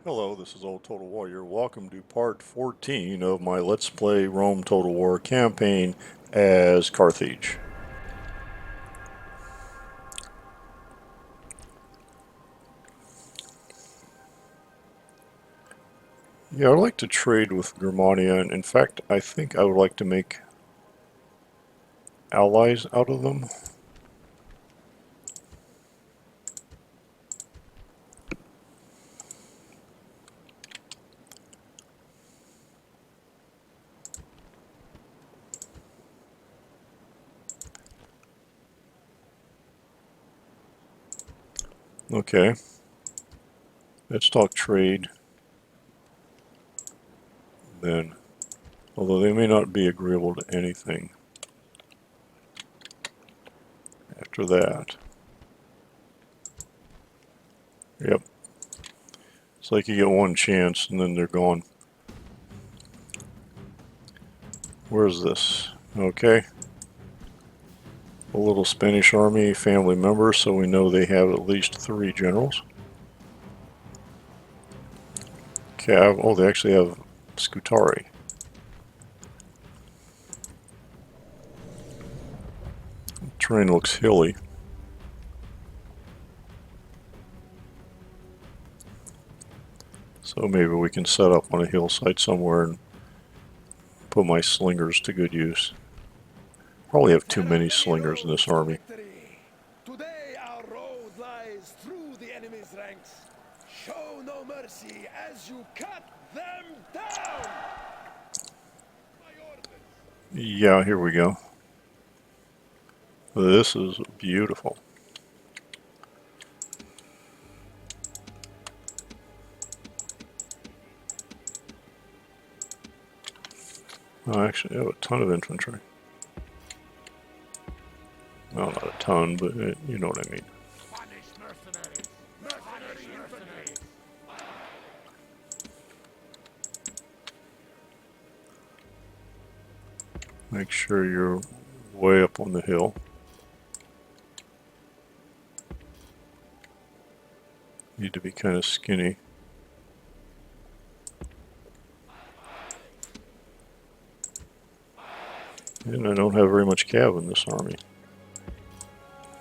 Hello, this is Old Total Warrior. Welcome to part 14 of my Let's Play Rome Total War campaign as Carthage. Yeah, I'd like to trade with Germania, and in fact, I think I would like to make allies out of them. Okay, let's talk trade then, although they may not be agreeable to anything after that. Yep, it's like you get one chance and then they're gone. Where's this? Okay. A little Spanish army family member, so we know they have at least 3 generals. Cav, oh, they actually have Scutari. The terrain looks hilly. So maybe we can set up on a hillside somewhere and put my slingers to good use. Probably have too many slingers in this army. Today our road lies through the enemy's ranks. Show no mercy as you cut them down. Yeah, here we go. This is beautiful. I actually have a ton of infantry. Well, not a ton, but you know what I mean. Make sure you're way up on the hill. Need to be kind of skinny. And I don't have very much cav in this army.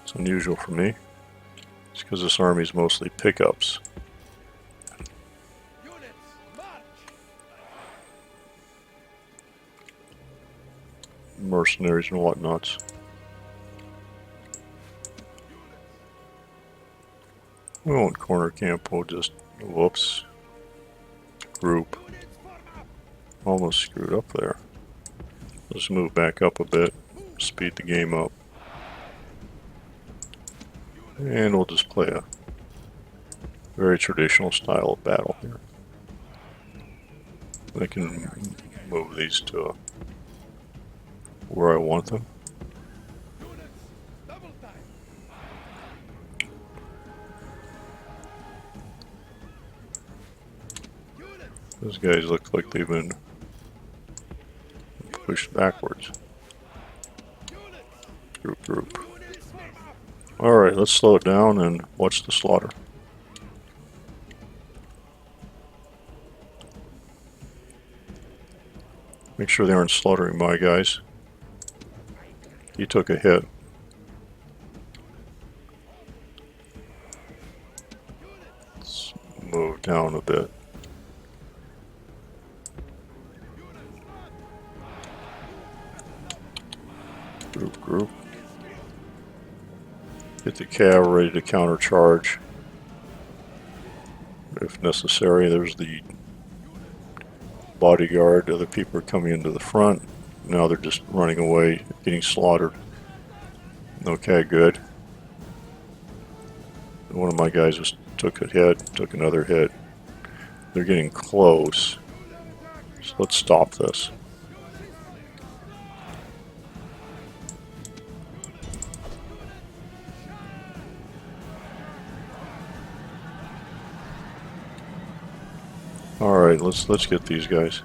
It's unusual for me. It's because this army is mostly pickups. Mercenaries and whatnots. We won't corner camp, we'll just, whoops, group. Almost screwed up there. Let's move back up a bit, speed the game up. And we'll just play a very traditional style of battle here. I can move these to where I want them. Those guys look like they've been pushed backwards. Group. Alright, let's slow it down and watch the slaughter. Make sure they aren't slaughtering my guys. He took a hit. Let's move down a bit. Group. Get the cav ready to countercharge if necessary. There's the bodyguard. Other people are coming into the front. Now they're just running away, getting slaughtered. Okay, good. One of my guys just took a hit, took another hit. They're getting close. So let's stop this. Alright, let's get these guys.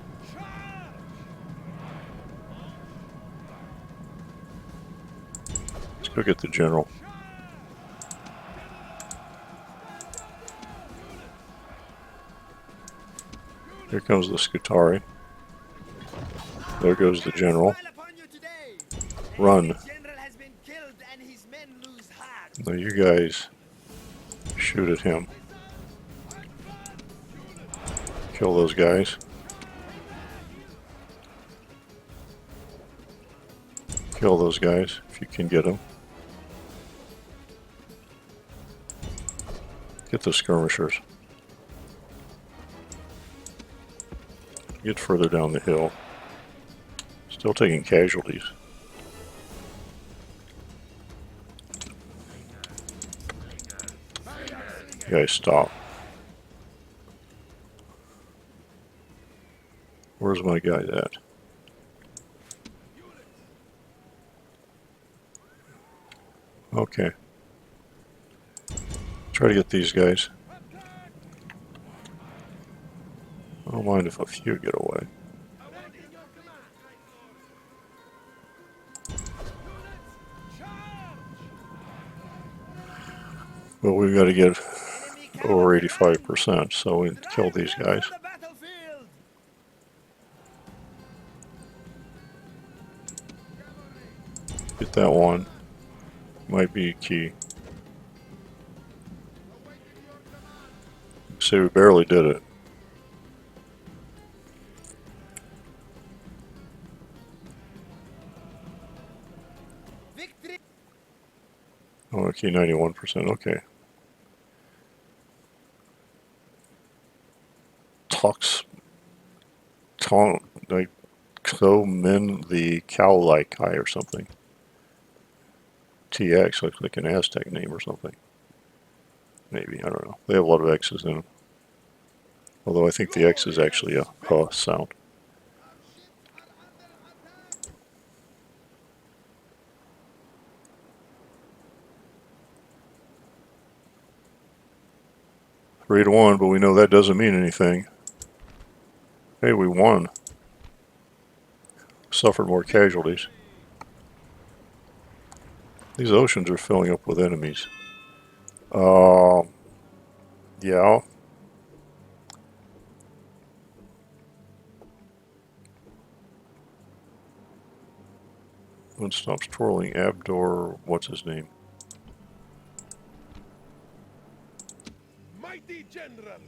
Let's go get the general. Here comes the Scutari. There goes the general. Run. Now you guys shoot at him. Kill those guys. Kill those guys if you can get them. Get the skirmishers. Get further down the hill. Still taking casualties. You guys stop. Where's my guy at? Okay. Try to get these guys. I don't mind if a few get away. But we've got to get over 85%, so we kill these guys. Get that one. Might be key. See, we barely did it. Oh, okay, 91%. Okay. Like, so men the cow-like guy or something. TX looks like an Aztec name or something. Maybe, I don't know. They have a lot of X's in them. Although I think the X is actually a H sound. Three to 1, but we know that doesn't mean anything. Hey, we won. Suffered more casualties. These oceans are filling up with enemies. Yeah. One stops twirling. Abdor, what's his name? Mighty general.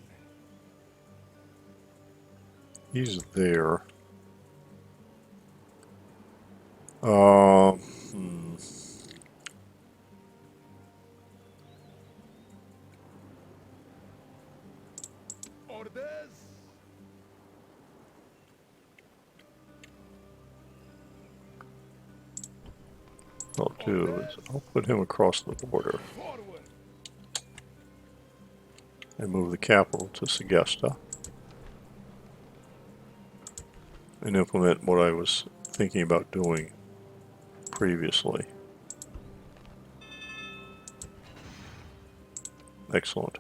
He's there. Orders. What I'll do is I'll put him across the border Forward. and move the capital to Segesta and implement what I was thinking about doing previously. Excellent.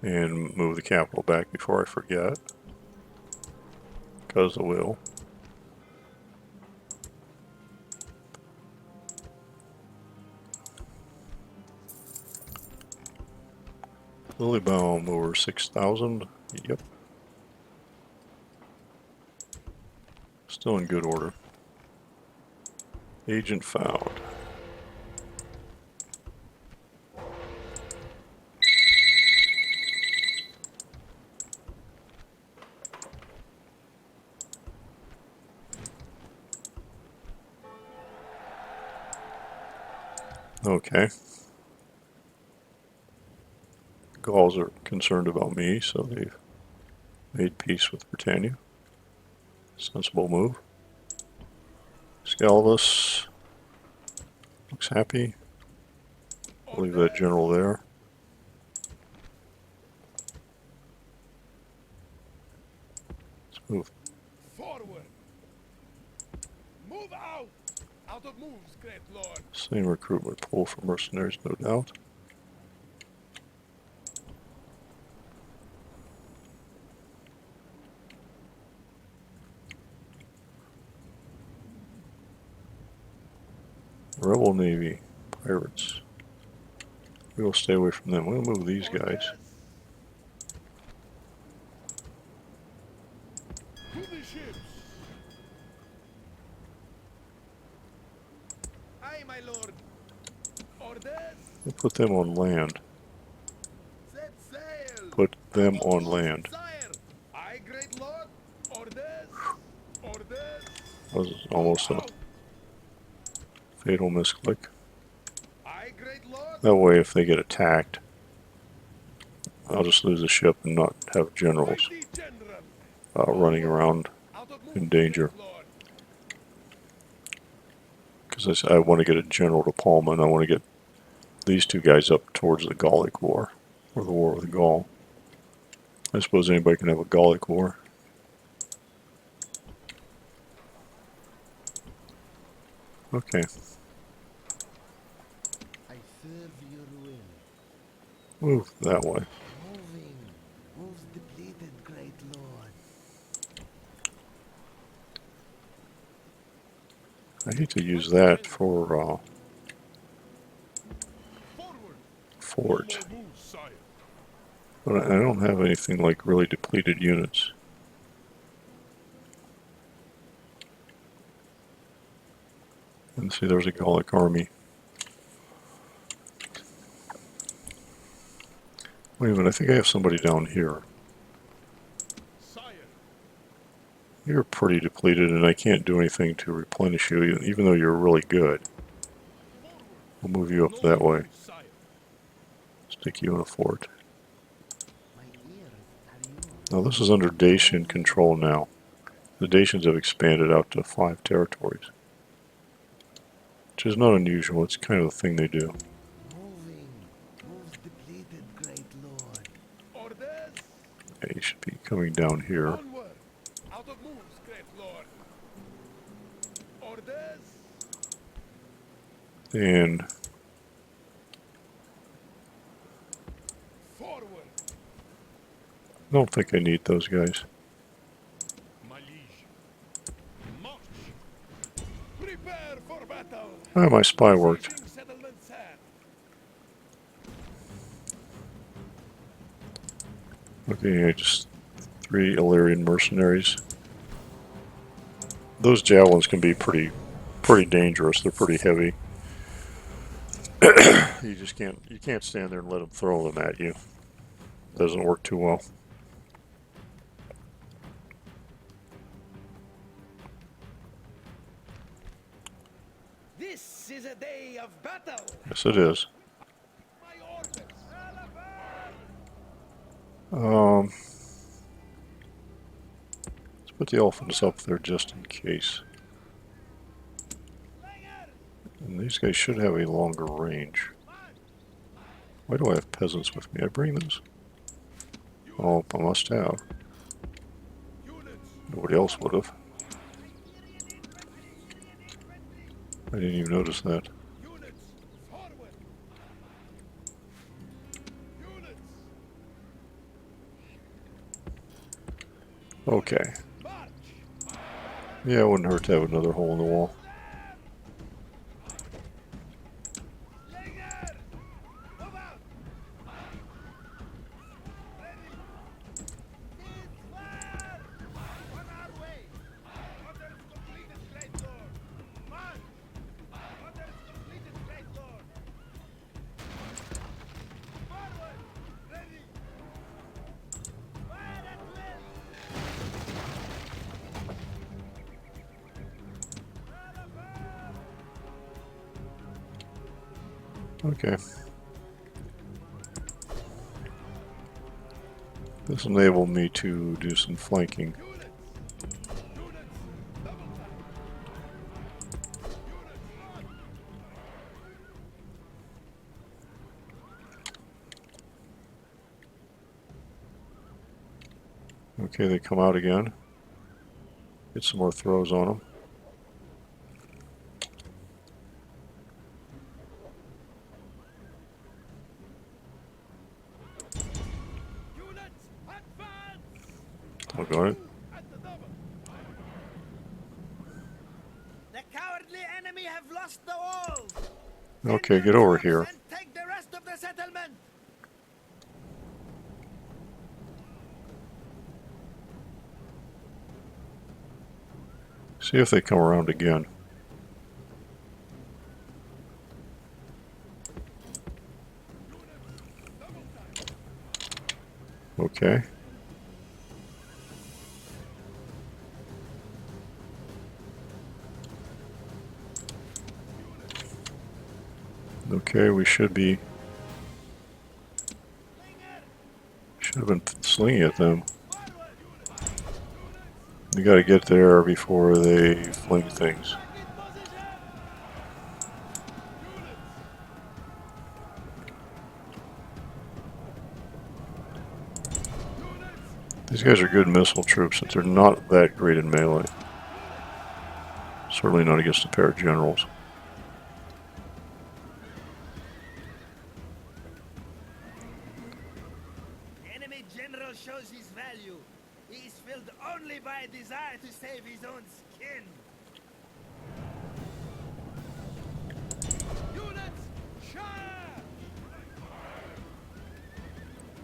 And move the capital back before I forget, because I will. Lilybaum over 6,000. Yep. Still in good order. Agent found. Okay. Gauls are concerned about me, so they've made peace with Britannia. Sensible move. Scalvus looks happy. I'll leave that general there. Let's move. Forward. Move out. Out of moves, great lord. Same recruitment pool for mercenaries, no doubt. Rebel Navy, pirates. We will stay away from them. We'll move these guys. To the ships. Aye, my lord. Orders. We'll put them on land. Set sail. Put them Out of on moves, land. sire. Aye, great lord. Orders. Orders. That was almost a Out. fatal misclick. Aye, great lord. That way, if they get attacked, I'll just lose the ship and not have generals Mighty general. running around Out of moves, in danger. great lord. Because I want to get a general to Palma, and I want to get these two guys up towards the Gallic War, or the war with Gaul. I suppose anybody can have a Gallic War. Okay, I serve your will. move that way. Moving. Moves depleted, great lord. I hate to use that for Forward. fort, No more moves, sire. but I don't have anything like really depleted units. And see, there's a Gallic army. Wait a minute, I think I have somebody down here. Sire. You're pretty depleted, and I can't do anything to replenish you, even though you're really good. I'll move you up that way. Sire. Stick you in a fort. My ears are yours. Now this is under Dacian control now. The Dacians have expanded out to 5 territories. Which is not unusual, it's kind of the thing they do. Moving. Moves depleted, great lord. Orders. Okay, you should be coming down here. Onward. Out of moves, great lord. Orders. And Forward. I don't think I need those guys. My liege. March. Prepare for battle. Ah, my spy worked. Besieging settlements hand. Okay, just 3 Illyrian mercenaries. Those javelins can be pretty dangerous. They're pretty heavy. You just can't stand there and let them throw them at you. Doesn't work too well. This is a day of battle. Yes, it is. My orders. Let's put the elephants up there just in case. And these guys should have a longer range. Why do I have peasants with me? I bring those? Oh, I must have. Nobody else would have. I didn't even notice that. Units. Forward. Units. Okay. March. Yeah, it wouldn't hurt to have another hole in the wall. Langer. Move out. Ready. Ceasefire. On our way. Orders completed, great lord. March. Orders completed, great lord. Forward. Ready. Fire at will. Okay. This enabled me to do some flanking. Units. Units. Double time. Units. Okay, they come out again. Get some more throws on them. Units. Advance. Oh, got it. At the double. The cowardly enemy have lost the walls. Okay, get over here. And take the rest of the settlement. See if they come around again. Okay. Okay, we should have been slinging at them. You gotta get there before they fling things. These guys are good missile troops, but they're not that great in melee. Certainly not against a pair of generals. The enemy general shows his value. He is filled only by a desire to save his own skin. Units, charge!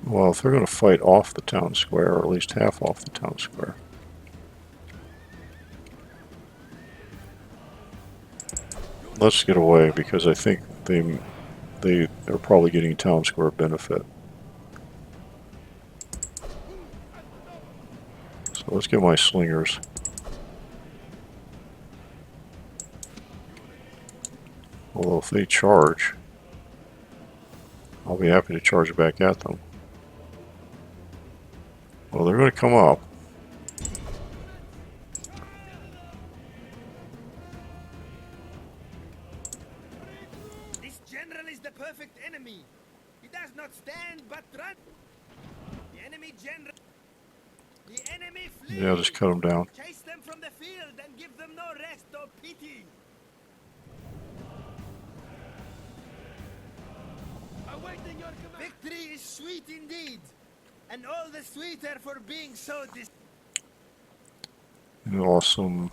Well, if they're going to fight off the town square, or at least half off the town square. Let's get away, because I think they are probably getting town square benefit. So let's get my slingers. Although if they charge, I'll be happy to charge back at them. Well, they're going to come up. This general is the perfect enemy. He does not stand but run. The enemy general. The enemy flees. Yeah, just cut them down. Chase them from the field and give them no rest or pity. Awaiting your command. Victory is sweet indeed, and all the sweeter for being so An awesome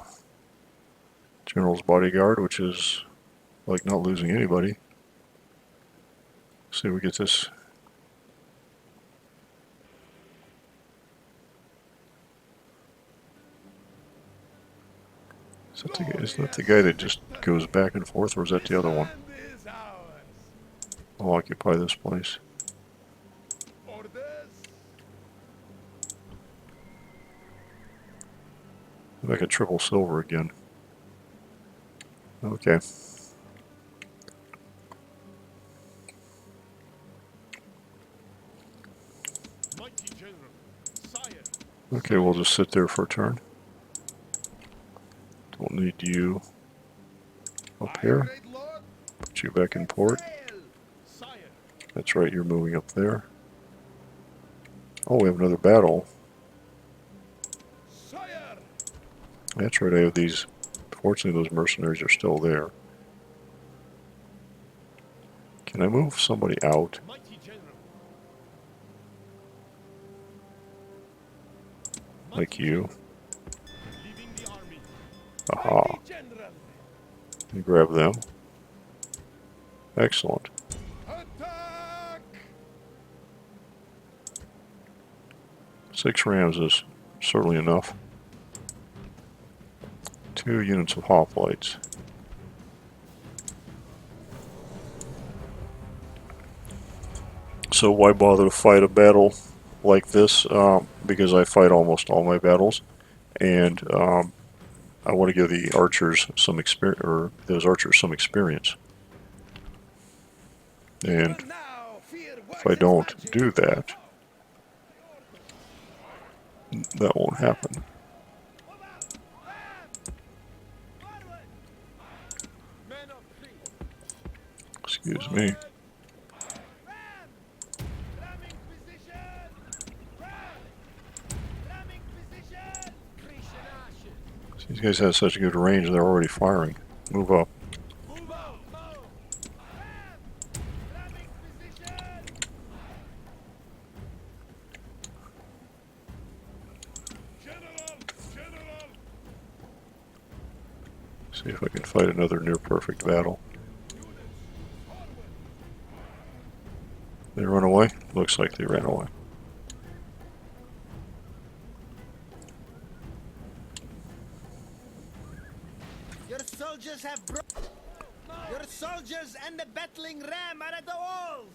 general's bodyguard, which is like not losing anybody. See if we get this. Isn't that the guy that just goes back and forth, or is that the other one? Land is ours. I'll occupy this place. Orders. Back at triple silver again. Okay. Mighty general, sire. Okay, we'll just sit there for a turn. Don't need you up here. Great lord, Put you back in port. sail. sire. That's right, you're moving up there. Oh, we have another battle. Sire. That's right, I have these. Fortunately, those mercenaries are still there. Can I move somebody out? Mighty general. Like you? Leaving the army. Aha. Mighty general. You grab them. Excellent. Attack! 6 rams is certainly enough. 2 units of hoplites. So why bother to fight a battle like this? Because I fight almost all my battles, and I want to give the archers some experience, or those archers some experience. And But now fear if I don't do that, that won't happen. Men of three. Excuse me. Ramming position. Ram. Ramming position. Creation ashes. These guys have such good range, they're already firing. Move up. Move out. Move. Ram. Ramming position. General. General. See if I can fight another near perfect battle. They run away? Looks like they ran away. soldiers have Your soldiers and the battling ram are at the walls.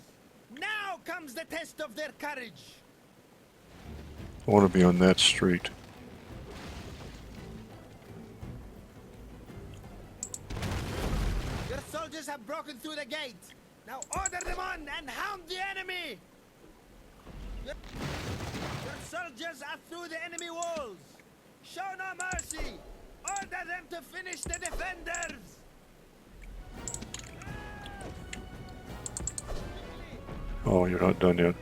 Now comes the test of their courage. I want to be on that street. Your soldiers have broken through the gate. Now order them on and hound the enemy. Your soldiers are through the enemy walls. Show no mercy. Order them to finish the defenders. Oh, you're not done yet.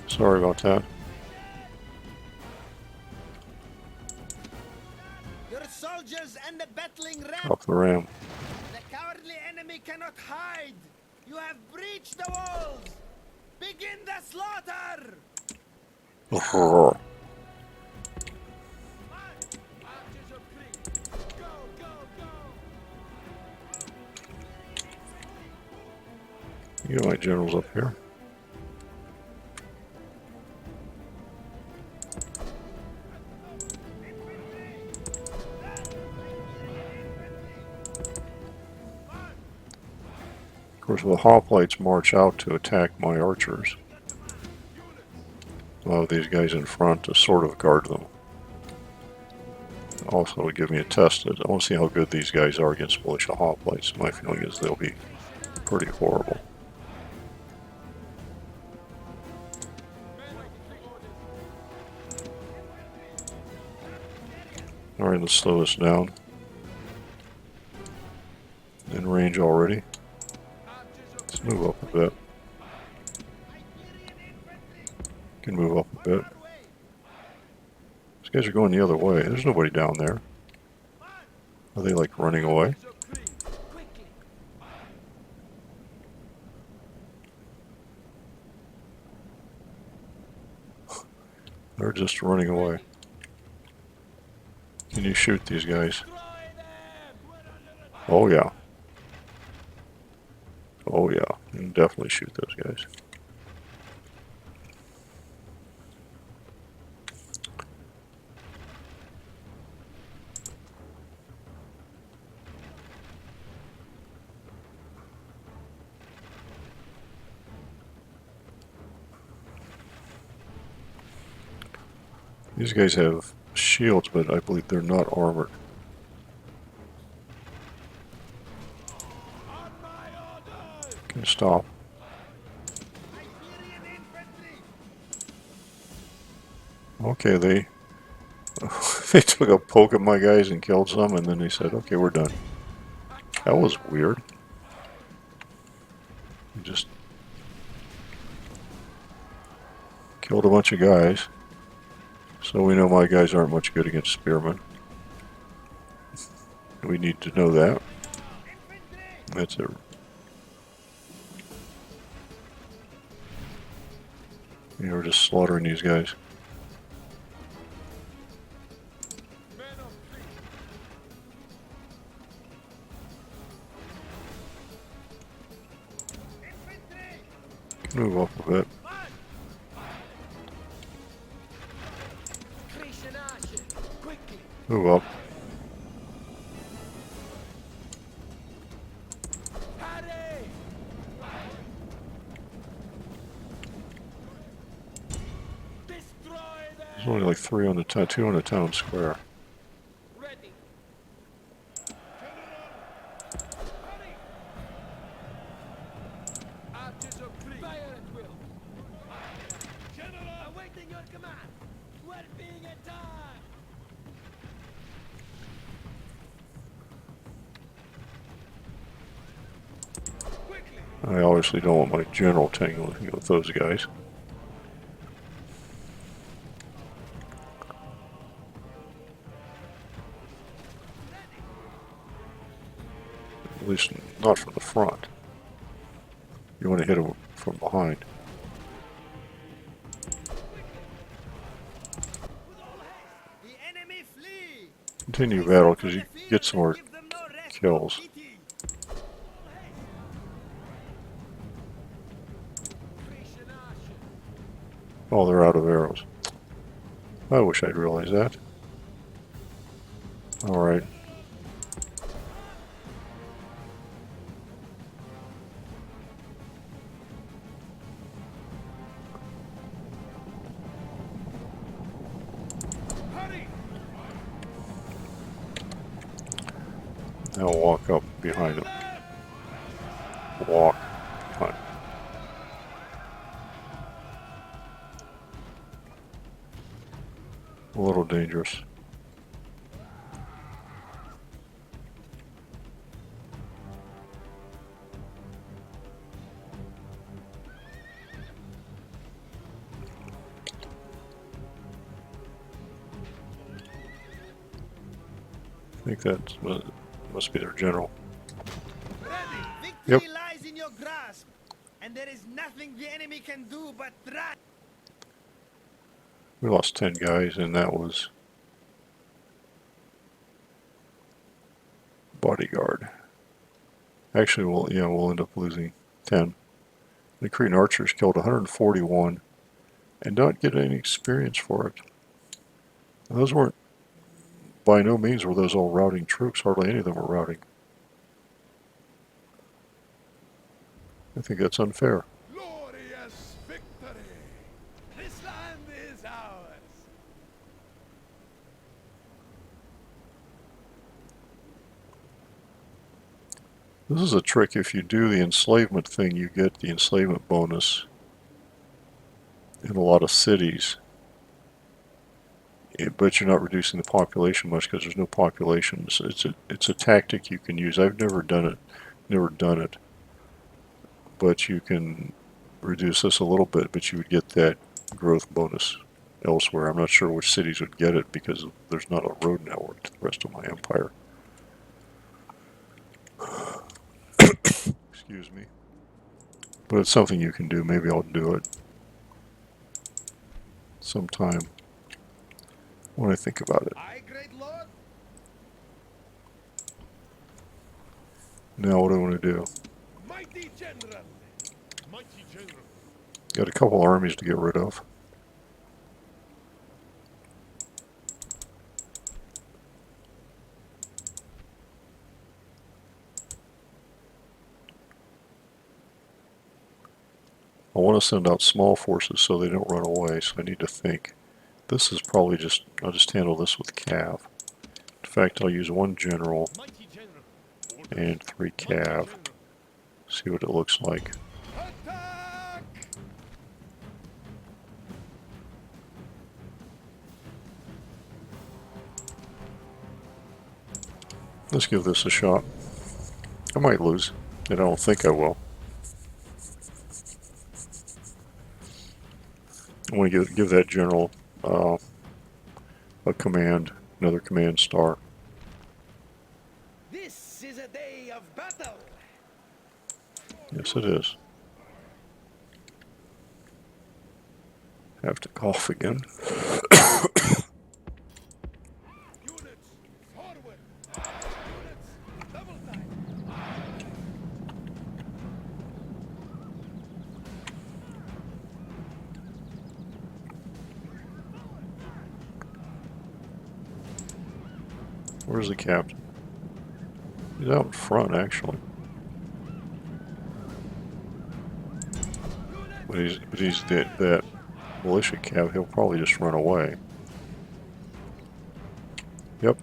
Sorry about that. Your soldiers and the battling ram. Drop the ram. The cowardly enemy cannot hide. You have breached the walls. Begin the slaughter. You got my generals up here. Of course, the hoplites march out to attack my archers. I'll have these guys in front to sort of guard them. Also, would give me a test. I want to see how good these guys are against militia hoplites. My feeling is they'll be pretty horrible. Alright, let's slow this down. In range already. Let's move up a bit. Can move up a bit. These guys are going the other way. There's nobody down there. Are they like running away? They're just running away. Can you shoot these guys? Oh yeah. Oh yeah. You can definitely shoot those guys. These guys have shields, but I believe they're not armored. Can stop. Okay, they they took a poke at my guys and killed some, and then they said, "Okay, we're done." That was weird. Just killed a bunch of guys. So we know my guys aren't much good against spearmen. We need to know that. That's it. You know, we're just slaughtering these guys. Move up a bit. Move up. There's only like 2 on the town square. I obviously don't want my general tangling with those guys. At least not from the front. You want to hit them from behind. Continue battle because you get some more kills. Oh, they're out of arrows. I wish I'd realized that. Alright. Now walk up behind them. Walk behind them. A little dangerous. I think that must be their general. Victory Yep. lies in your grasp, and there is nothing the enemy can do but try. We lost 10 guys, and that was bodyguard. Actually, we'll end up losing 10. The Cretan archers killed 141 and not get any experience for it. And those weren't, by no means were those all routing troops. Hardly any of them were routing. I think that's unfair. Glorious victory! This land is ours! This is a trick. If you do the enslavement thing, you get the enslavement bonus in a lot of cities. But you're not reducing the population much because there's no population. So it's a tactic you can use. I've never done it. But you can reduce this a little bit, but you would get that growth bonus elsewhere. I'm not sure which cities would get it because there's not a road network to the rest of my empire. Excuse me. But it's something you can do. Maybe I'll do it sometime when I think about it. Aye, great lord. Now what do I want to do? Mighty general. Mighty general. Got a couple armies to get rid of. I want to send out small forces so they don't run away, so I need to think. This is probably I'll just handle this with cav. In fact, I'll use 1 general and 3 cav. See what it looks like. Attack! Let's give this a shot. I might lose, and I don't think I will. I want to give that general a command, another command star. This is a day of battle. Yes, it is. Have to cough again. Units, forward. Units, double time. Where's the captain? He's out in front, actually. But he's that militia cav. He'll probably just run away. Yep.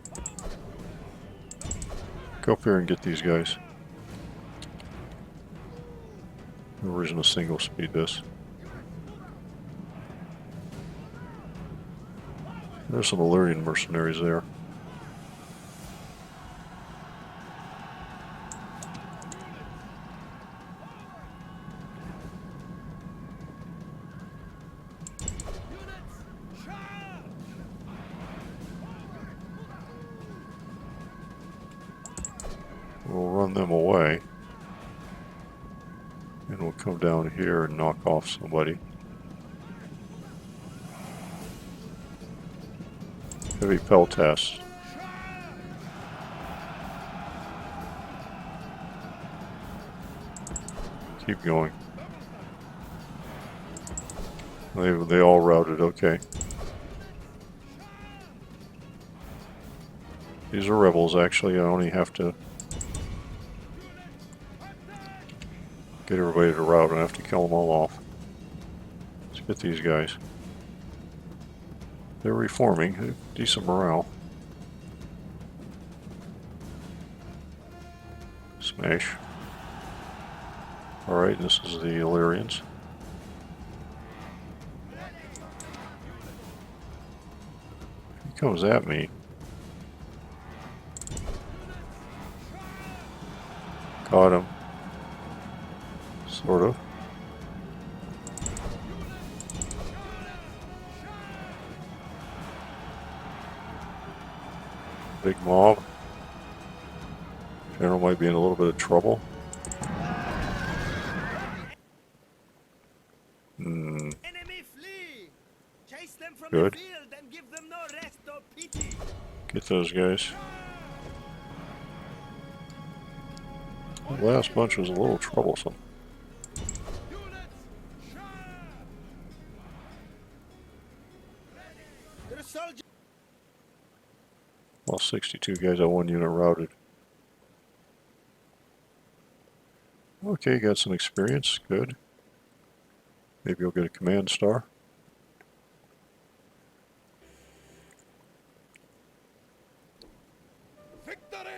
Go up here and get these guys. No reason to single speed this. There's some Illyrian mercenaries there. We'll run them away. And we'll come down here and knock off somebody. Heavy peltasts. Keep going. They all routed, okay. These are rebels, actually. I only have to get everybody to rout. I have to kill them all off. Let's get these guys. They're reforming. Decent morale. Smash. Alright, this is the Illyrians. He comes at me. Caught him. Sort of. Big mob. General might be in a little bit of trouble. Enemy flee! Chase them from Good. the field and give them no rest or pity! Get those guys. The last bunch was a little troublesome. Your soldiers! Well, 62 guys on one unit routed. Okay, got some experience. Good. Maybe you'll get a command star. Victory!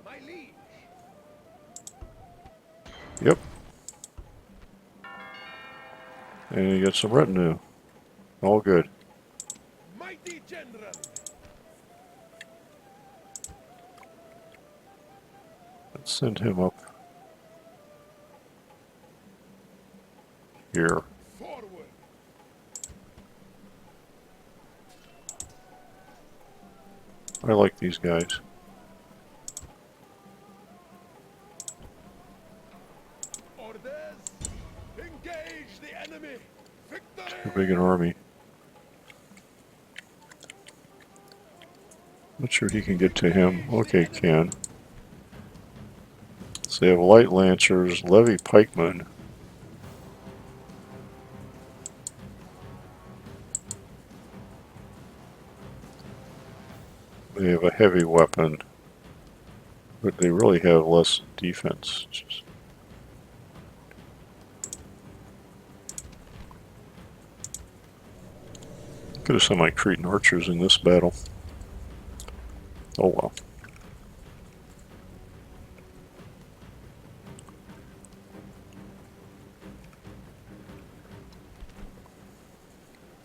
My liege. Yep. And you got some retinue. All good. Mighty general. Let's send him up here. Forward. I like these guys. Orders. Engage the enemy. Victory! Too big an army. Not sure he can get to him. Okay, can. So they have light lancers, levy pikemen. They have a heavy weapon, but they really have less defense. Could have sent my Cretan archers in this battle. Oh well.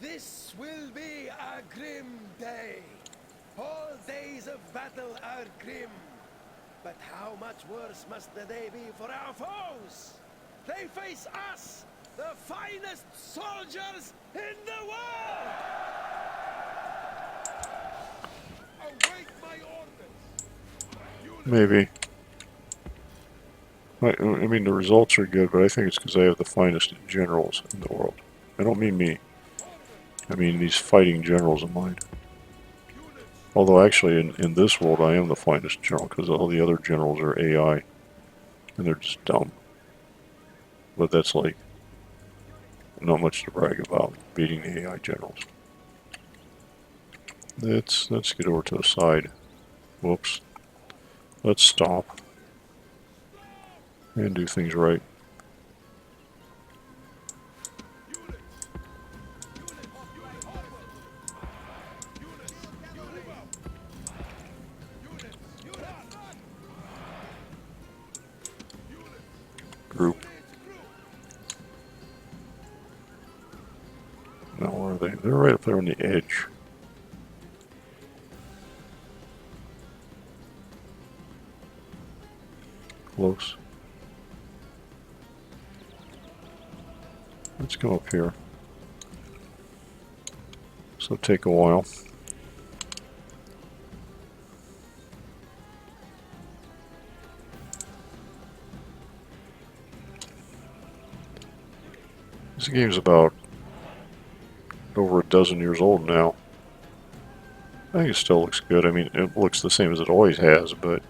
This will be a grim day. All days of battle are grim. But how much worse must the day be for our foes? They face us, the finest soldiers in the world! Await my orders! Maybe. I mean, the results are good, but I think it's because I have the finest generals in the world. I don't mean me. I mean these fighting generals of mine. Although actually in this world I am the finest general because all the other generals are AI. And they're just dumb. But that's like not much to brag about, beating the AI generals. Let's get over to the side. Whoops. Let's stop. And do things right. Group. Now where are they? They're right up there on the edge. Close. Let's come up here. So take a while. This game's about over a dozen years old now. I think it still looks good. I mean, it looks the same as it always has, but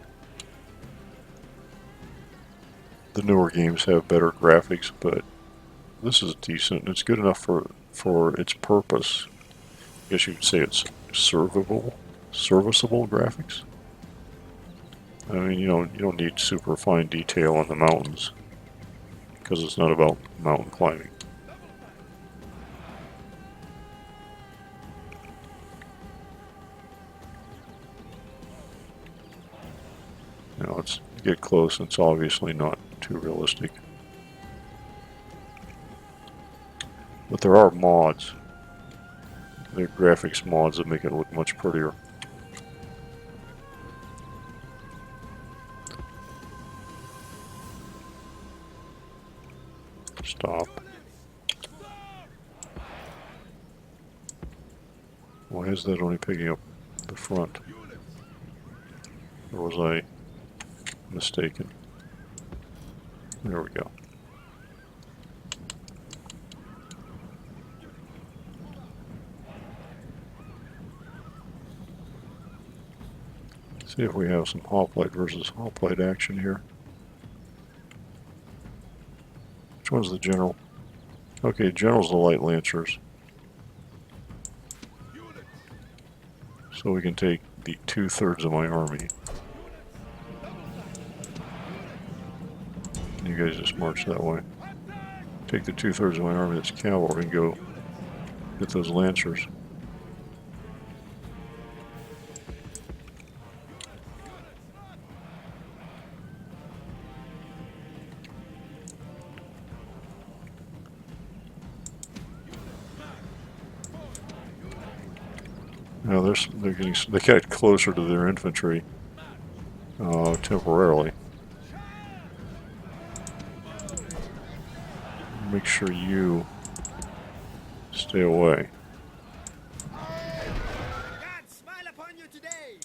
the newer games have better graphics, but this is decent. It's good enough for its purpose. I guess you could say it's serviceable graphics. I mean, you don't need super fine detail on the mountains because it's not about mountain climbing. get close, it's obviously not too realistic. But there are mods. There are graphics mods that make it look much prettier. Stop. Why is that only picking up the front? Or was I mistaken? There we go. See if we have some hoplite versus hoplite action here. Which one's the general? Okay, general's the light lancers. So we can take the 2/3 of my army. You guys just march that way. Take the 2/3 of my army that's cavalry and go get those lancers. Now they got closer to their infantry temporarily. Make sure you stay away. God smile upon you today.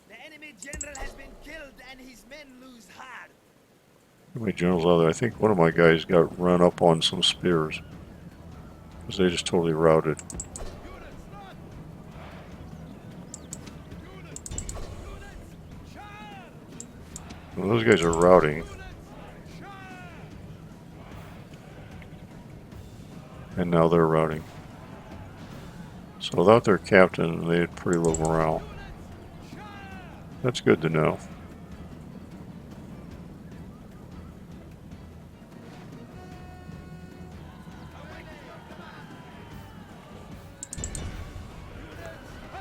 The enemy general has been killed and his men lose heart. How many generals are there? I think one of my guys got run up on some spears. Because they just totally routed. Well, those guys are routing. And now they're routing. So without their captain, they had pretty low morale. That's good to know.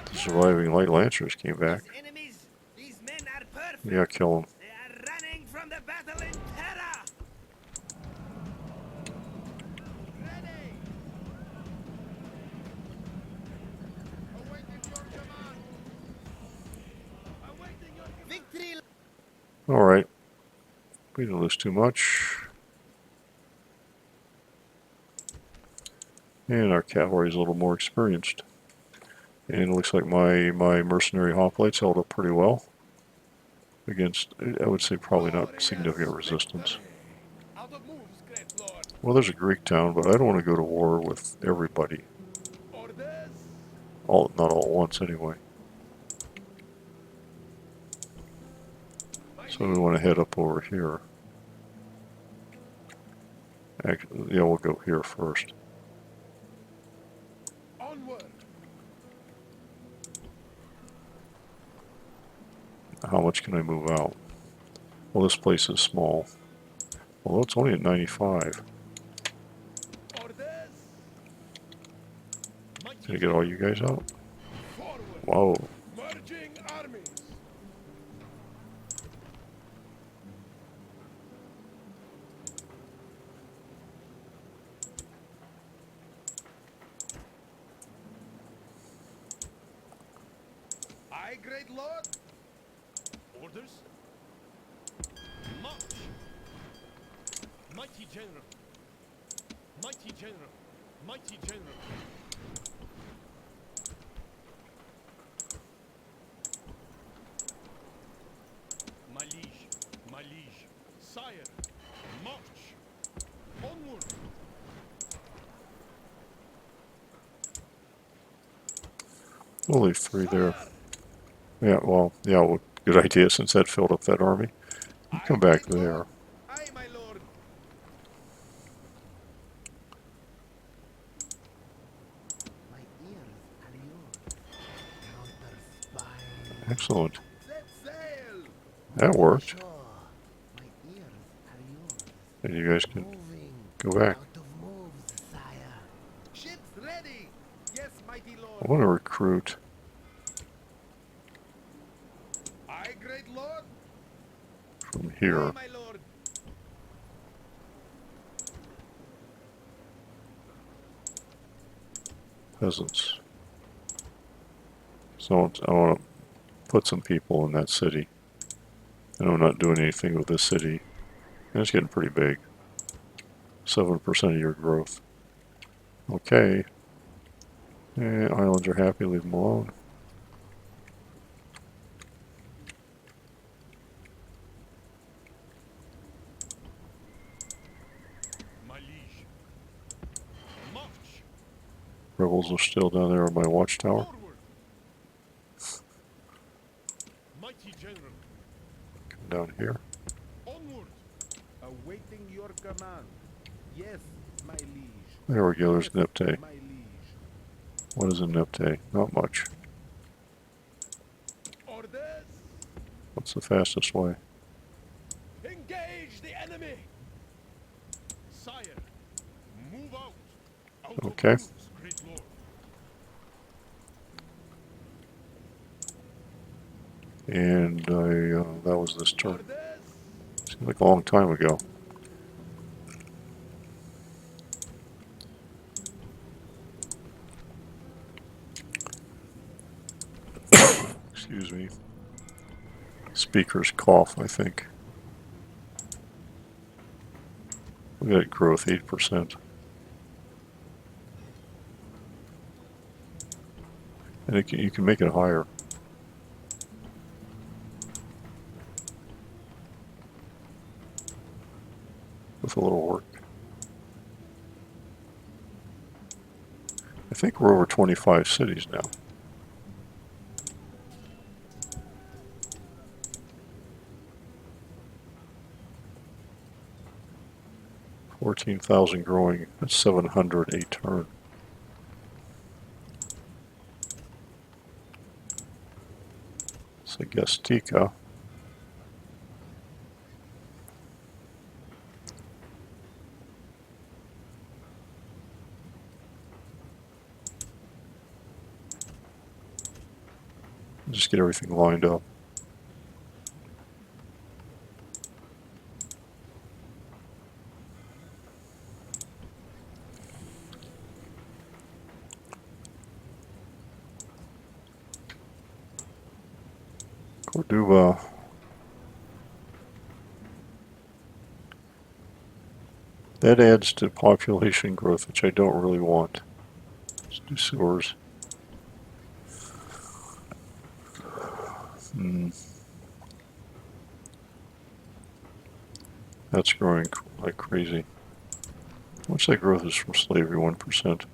The surviving light lancers came back. Enemies, these men are perfect. Yeah, kill them. They are running from the battle in terror. Ready. Awaiting your command. Awaiting your victory. Alright. We didn't lose too much. And our cavalry is a little more experienced. And it looks like my mercenary hoplites held up pretty well. Against, I would say, probably not significant resistance. Out of moves, great lord. Well, there's a Greek town, but I don't want to go to war with everybody. Orders. Not all at once, anyway. So we want to head up over here. Actually, yeah, we'll go here first. Onward. How much can I move out? Well, this place is small. Well, it's only at 95. Orders. Can I get all you guys out? Forward. Whoa. Merging armies. Aye, great lord. Orders. March! Mighty General! Mighty General! Mighty General! My liege! My liege! Sire! March! Onward! We'll leave 3 there. Yeah, well, good idea since that filled up that army. You come back there. Aye, my lord. My ears are yours. Counter spy. Excellent. Set sail. That worked. Sure. My ears are yours. And you guys can Moving. go back. Out of moves, sire. Ships ready. Yes, mighty I lord. want to recruit. Aye, great lord. from here. Aye, my lord. Peasants. So I want to put some people in that city. And I'm not doing anything with this city. And it's getting pretty big. 7% of your growth. Okay. Islands are happy, leave them alone. My liege. March. Rebels are still down there on my watchtower. Forward. Mighty general. Come down here. Onward. Awaiting your command. Yes, my liege. There we go, there's Yes, Nipte. my liege. What is a Nipte? Not much. Orders. What's the fastest way? Engage the enemy. Sire. Move out. Out Okay. of moves, great lord. And that was this turn. Orders. Seems like a long time ago. Excuse me. Speaker's cough, I think. Look at that growth, 8%. And you can make it higher. With a little work. I think we're over 25 cities now. $14,000 growing. That's 700 a turn. Sagastika. Just get everything lined up. Cordoba. That adds to population growth, which I don't really want. Let's do sewers. That's growing like crazy. How much that growth is from slavery? 1%.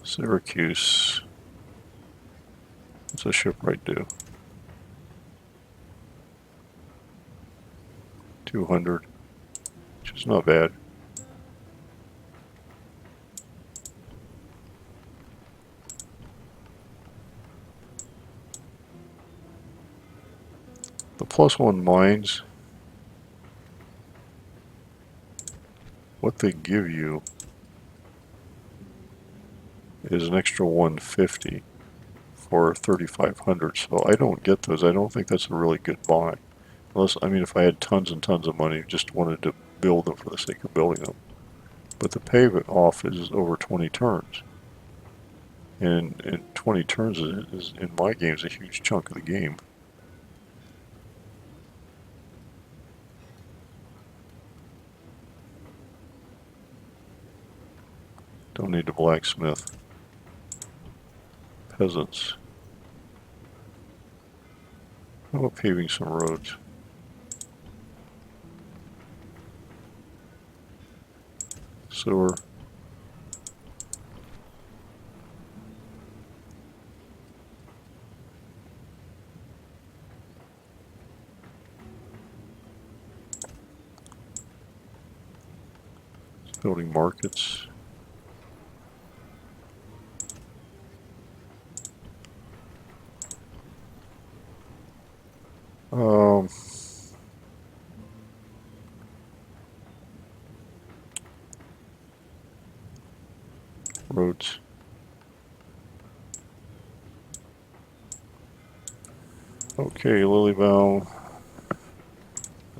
Syracuse. What's a shipwright do? 200, which is not bad. The +1 mines, what they give you is an extra 150 for 3,500. So I don't get those. I don't think that's a really good buy. Unless, I mean, if I had tons and tons of money, just wanted to build them for the sake of building them. But the payoff is over 20 turns. And 20 turns is in my game, is a huge chunk of the game. Don't need a blacksmith. Peasants. How about paving some roads? Sewer. Building markets. Roads. Okay, Lilybell. I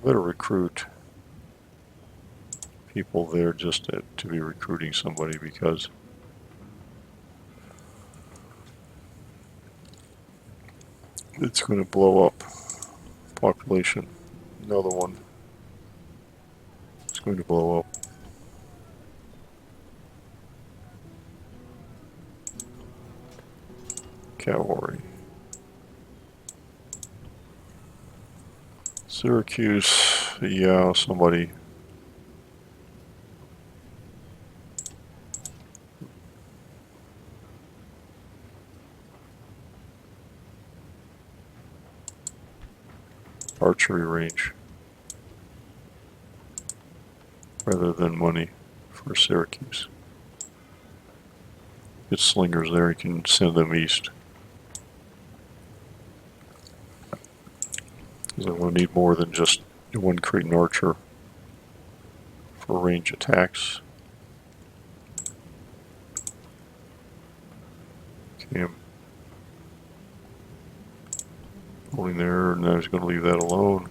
better recruit people there just to be recruiting somebody because it's going to blow up. Population. Another one. It's going to blow up. Cavalry. Syracuse. Yeah, somebody. Archery range. Rather than money for Syracuse. Get slingers there, you can send them east. Because I will need more than just one Cretan archer for range attacks. Okay, I'm holding there, and I was going to leave that alone.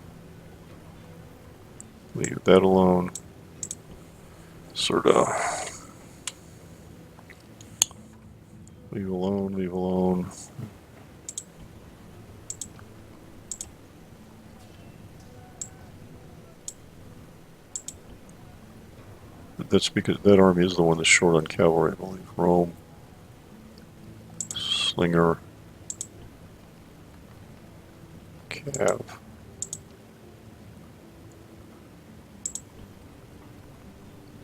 Leave that alone. Sorta. Leave alone, leave alone. That's because that army is the one that's short on cavalry, I believe. Rome. Slinger. Cav.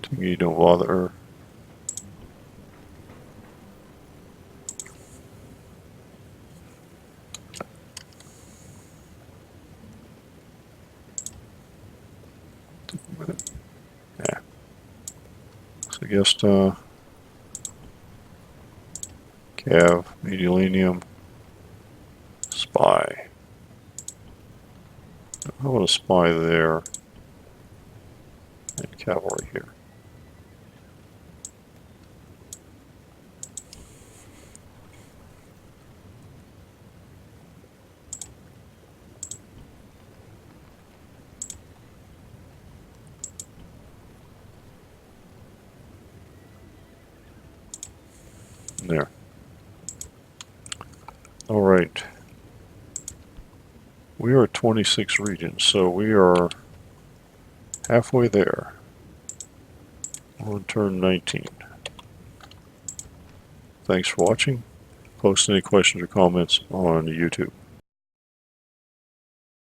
Tingy, don't bother. Yeah. So I guess Cav, Mediolanium, Spy. I want a spy there. And cavalry here. There. All right. We are at 26 regions, so we are halfway there. On turn 19. Thanks for watching. Post any questions or comments on YouTube.